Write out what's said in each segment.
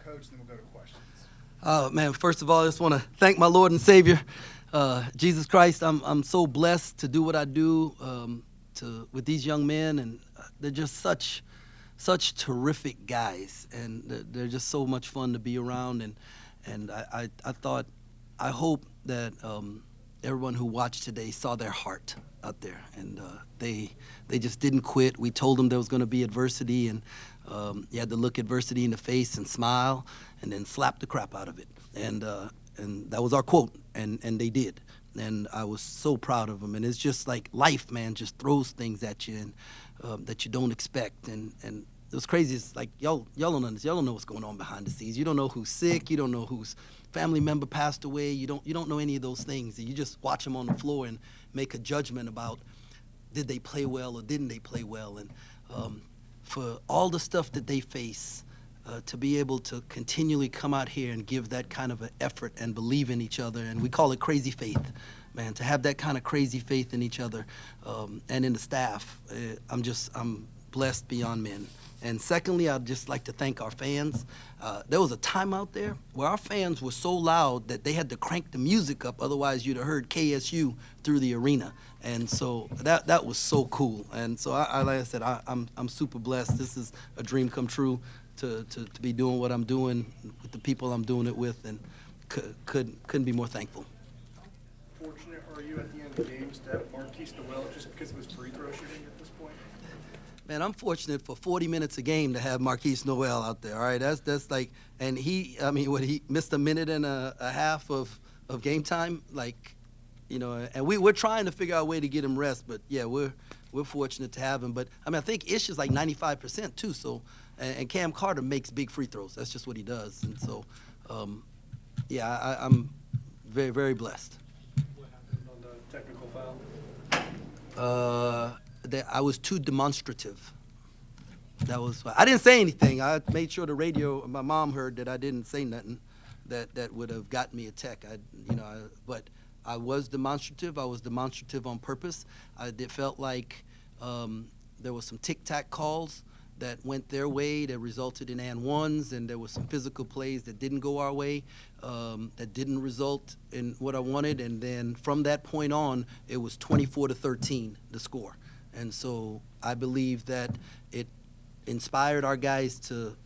coach, and then we'll go to questions. Man, first of all, I just want to thank my Lord and Savior, Jesus Christ. I'm so blessed to do what I do with these young men, and they're just such terrific guys, and they're just so much fun to be around. And I hope that everyone who watched today saw their heart out there, and they just didn't quit. We told them there was going to be adversity, and you had to look adversity in the face and smile, and then slap the crap out of it. And that was our quote, and they did. And I was so proud of them. And it's just like life, man, just throws things at you and that you don't expect. And it was crazy. It's like y'all don't understand. Y'all don't know what's going on behind the scenes. You don't know who's sick. You don't know whose family member passed away. You don't know any of those things. You just watch them on the floor and make a judgment about did they play well or didn't they play well. And for all the stuff that they face, to be able to continually come out here and give that kind of an effort and believe in each other, and we call it crazy faith, man, to have that kind of crazy faith in each other and in the staff, I'm blessed beyond men. And secondly, I'd just like to thank our fans. There was a time out there where our fans were so loud that they had to crank the music up, otherwise you'd have heard KSU through the arena. And so that was so cool. And so like I said, I'm super blessed. This is a dream come true to be doing what I'm doing with the people I'm doing it with, and couldn't be more thankful. Fortunate are you at the end of the game to have Marquis Noel just because of his free throw shooting at this point? Man, I'm fortunate for 40 minutes a game to have Marquis Noel out there. All right, that's like, and he missed a minute and a half of game time, like, you know, and we're trying to figure out a way to get him rest, but yeah, we're fortunate to have him. But I mean, I think Ish is like 95% too. So, and Cam Carter makes big free throws. That's just what he does. And so, yeah, I'm very, very blessed. What happened on the technical foul? I was too demonstrative. That was. I didn't say anything. I made sure the radio, my mom heard that I didn't say nothing that would have gotten me a tech. But I was demonstrative. I was demonstrative on purpose. It felt like there was some tic-tac calls that went their way that resulted in and ones, and there were some physical plays that didn't go our way, that didn't result in what I wanted. And then from that point on, it was 24-13, the score. And so I believe that it inspired our guys to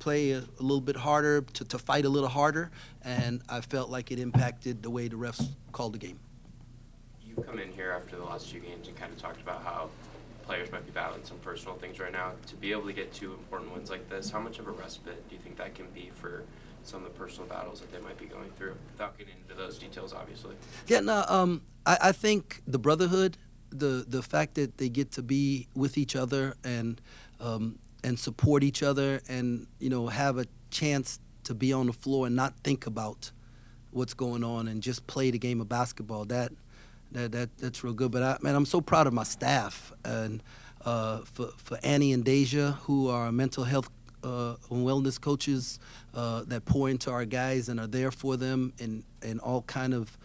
play a little bit harder, to fight a little harder, and I felt like it impacted the way the refs called the game. You've come in here after the last few games and kind of talked about how players might be battling some personal things right now. To be able to get two important wins like this, how much of a respite do you think that can be for some of the personal battles that they might be going through, without getting into those details, obviously? Yeah, no, I think the brotherhood, the fact that they get to be with each other and support each other, and have a chance to be on the floor and not think about what's going on and just play the game of basketball. That's real good. But I'm so proud of my staff, and for Annie and Deja, who are mental health and wellness coaches that pour into our guys and are there for them in all kind of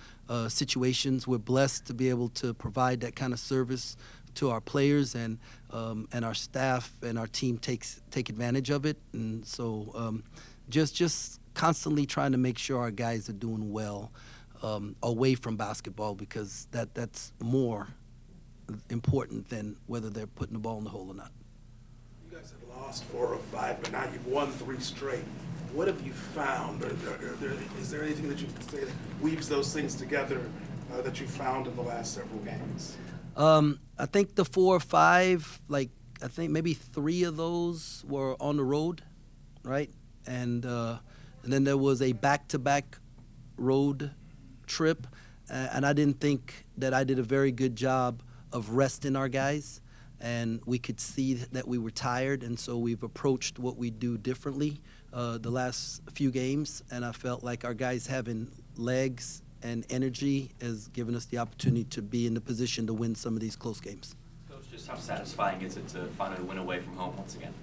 situations. We're blessed to be able to provide that kind of service to our players, and our staff and our team take advantage of it. And so just constantly trying to make sure our guys are doing well away from basketball, because that's more important than whether they're putting the ball in the hole or not. You guys have lost 4 or 5, but now you've won 3 straight. What have you found? Is there anything that you can say that weaves those things together that you found in the last several games? I think the 4 or 5, I think maybe 3 of those were on the road, right? And then there was a back-to-back road trip, and I didn't think that I did a very good job of resting our guys, and we could see that we were tired, and so we've approached what we do differently the last few games, and I felt like our guys having legs and energy has given us the opportunity to be in the position to win some of these close games. Coach, just how satisfying is it to finally win away from home once again?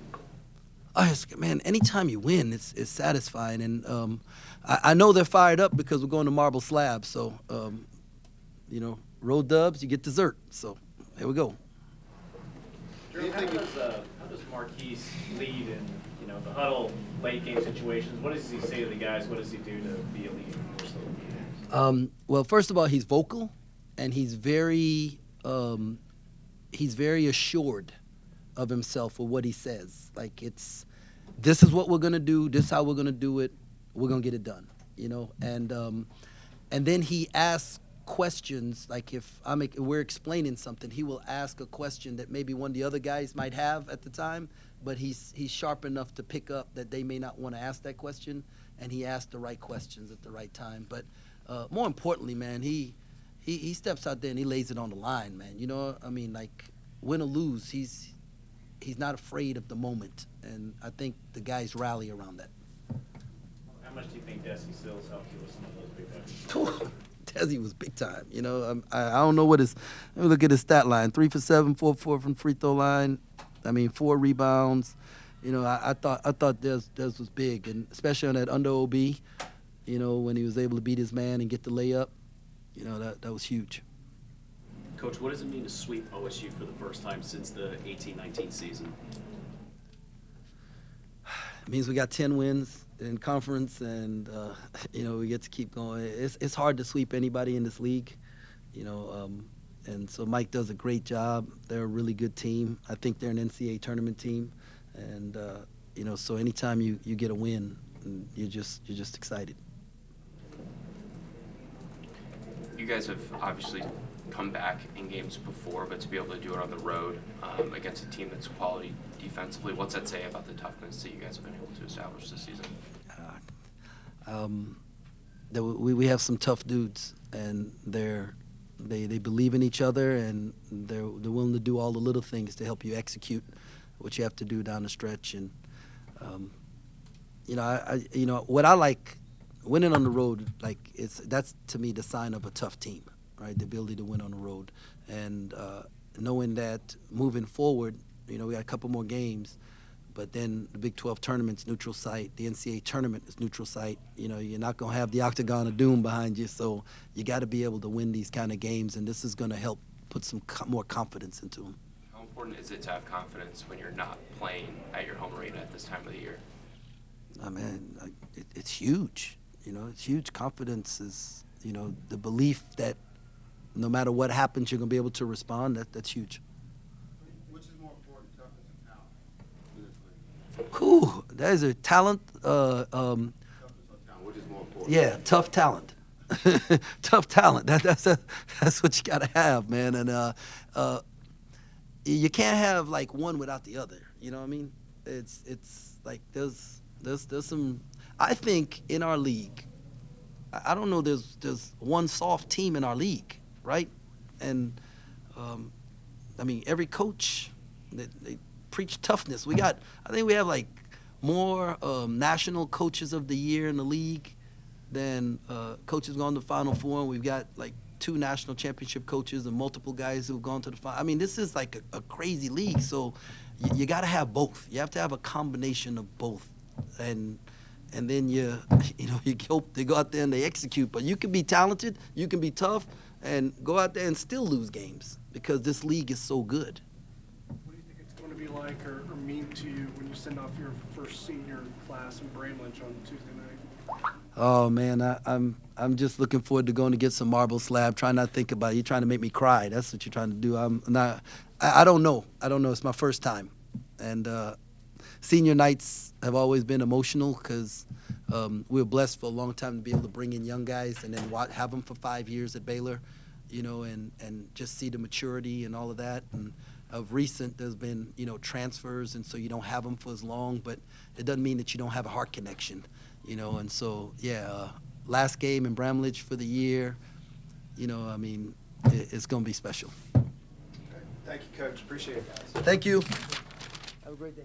Man, anytime you win, it's satisfying. And I know they're fired up because we're going to Marble Slab. So, road dubs, you get dessert. So, here we go. Jerome, how does Marquis lead in, the the huddle, late game situations, what does he say to the guys? What does he do to be a leader more so than he is? Well, first of all, he's vocal, and he's very assured of himself with what he says. Like, this is what we're gonna do. This is how we're gonna do it. We're gonna get it done. You know, and then he asks questions. Like, if we're explaining something, he will ask a question that maybe one of the other guys might have at the time, but he's sharp enough to pick up that they may not want to ask that question, and he asks the right questions at the right time. But more importantly, man, he steps out there and he lays it on the line, man. You know, I mean, like, win or lose, he's not afraid of the moment, and I think the guys rally around that. How much do you think Desi Sills helped you with some of those big touches? Desi was big time. You know, I don't know what his. Let me look at his stat line: 3 for 7, 4 for 4 from free throw line. I mean, 4 rebounds. You know, I thought Des was big, and especially on that under OB. You know, when he was able to beat his man and get the layup. You know, that was huge. Coach, what does it mean to sweep OSU for the first time since the 18-19 season? It means we got 10 wins in conference, and you know, we get to keep going. It's hard to sweep anybody in this league, you know, and so Mike does a great job. They're a really good team. I think they're an NCAA tournament team, and you know, so anytime you get a win, you're just excited. You guys have obviously come back in games before, but to be able to do it on the road against a team that's quality defensively, what's that say about the toughness that you guys have been able to establish this season? We have some tough dudes, and they believe in each other, and they're willing to do all the little things to help you execute what you have to do down the stretch. And you know, what I like, winning on the road, like, that's to me the sign of a tough team, right? The ability to win on the road, and knowing that moving forward, you know, we got a couple more games, but then the Big 12 tournament's neutral site, the NCAA tournament is neutral site. You know, you're not gonna have the Octagon of Doom behind you, so you got to be able to win these kind of games, and this is gonna help put some more confidence into them. How important is it to have confidence when you're not playing at your home arena at this time of the year? I mean, it's huge. You know, it's huge. Confidence is, you know, the belief that no matter what happens, you're going to be able to respond. That's huge. Which is more important, toughness and talent? Cool. That is a talent. Toughness or talent, which is more important? Yeah, tough talent. Tough talent. That's what you got to have, man. And you can't have like one without the other. You know what I mean? It's like there's some. I think in our league, I don't know. There's one soft team in our league, right? And I mean, every coach they preach toughness. I think we have like more national coaches of the year in the league than coaches going to the Final Four. And we've got like 2 national championship coaches and multiple guys who've gone to the final. I mean, this is like a crazy league. So you got to have both. You have to have a combination of both, and then you hope they go out there and they execute. But you can be talented, you can be tough, and go out there and still lose games because this league is so good. What do you think it's going to be like or mean to you when you send off your first senior class in Bramlage on Tuesday night? Oh man, I'm just looking forward to going to get some marble slab. Trying not to think about it. You're trying to make me cry. That's what you're trying to do. I don't know. It's my first time, and senior nights have always been emotional because we were blessed for a long time to be able to bring in young guys and then have them for 5 years at Baylor, you know, and just see the maturity and all of that. And of recent, there's been, you know, transfers, and so you don't have them for as long, but it doesn't mean that you don't have a heart connection, you know. And so, yeah, last game in Bramlage for the year, you know, I mean, it's going to be special. Thank you, Coach. Appreciate it, guys. Thank you. Have a great day.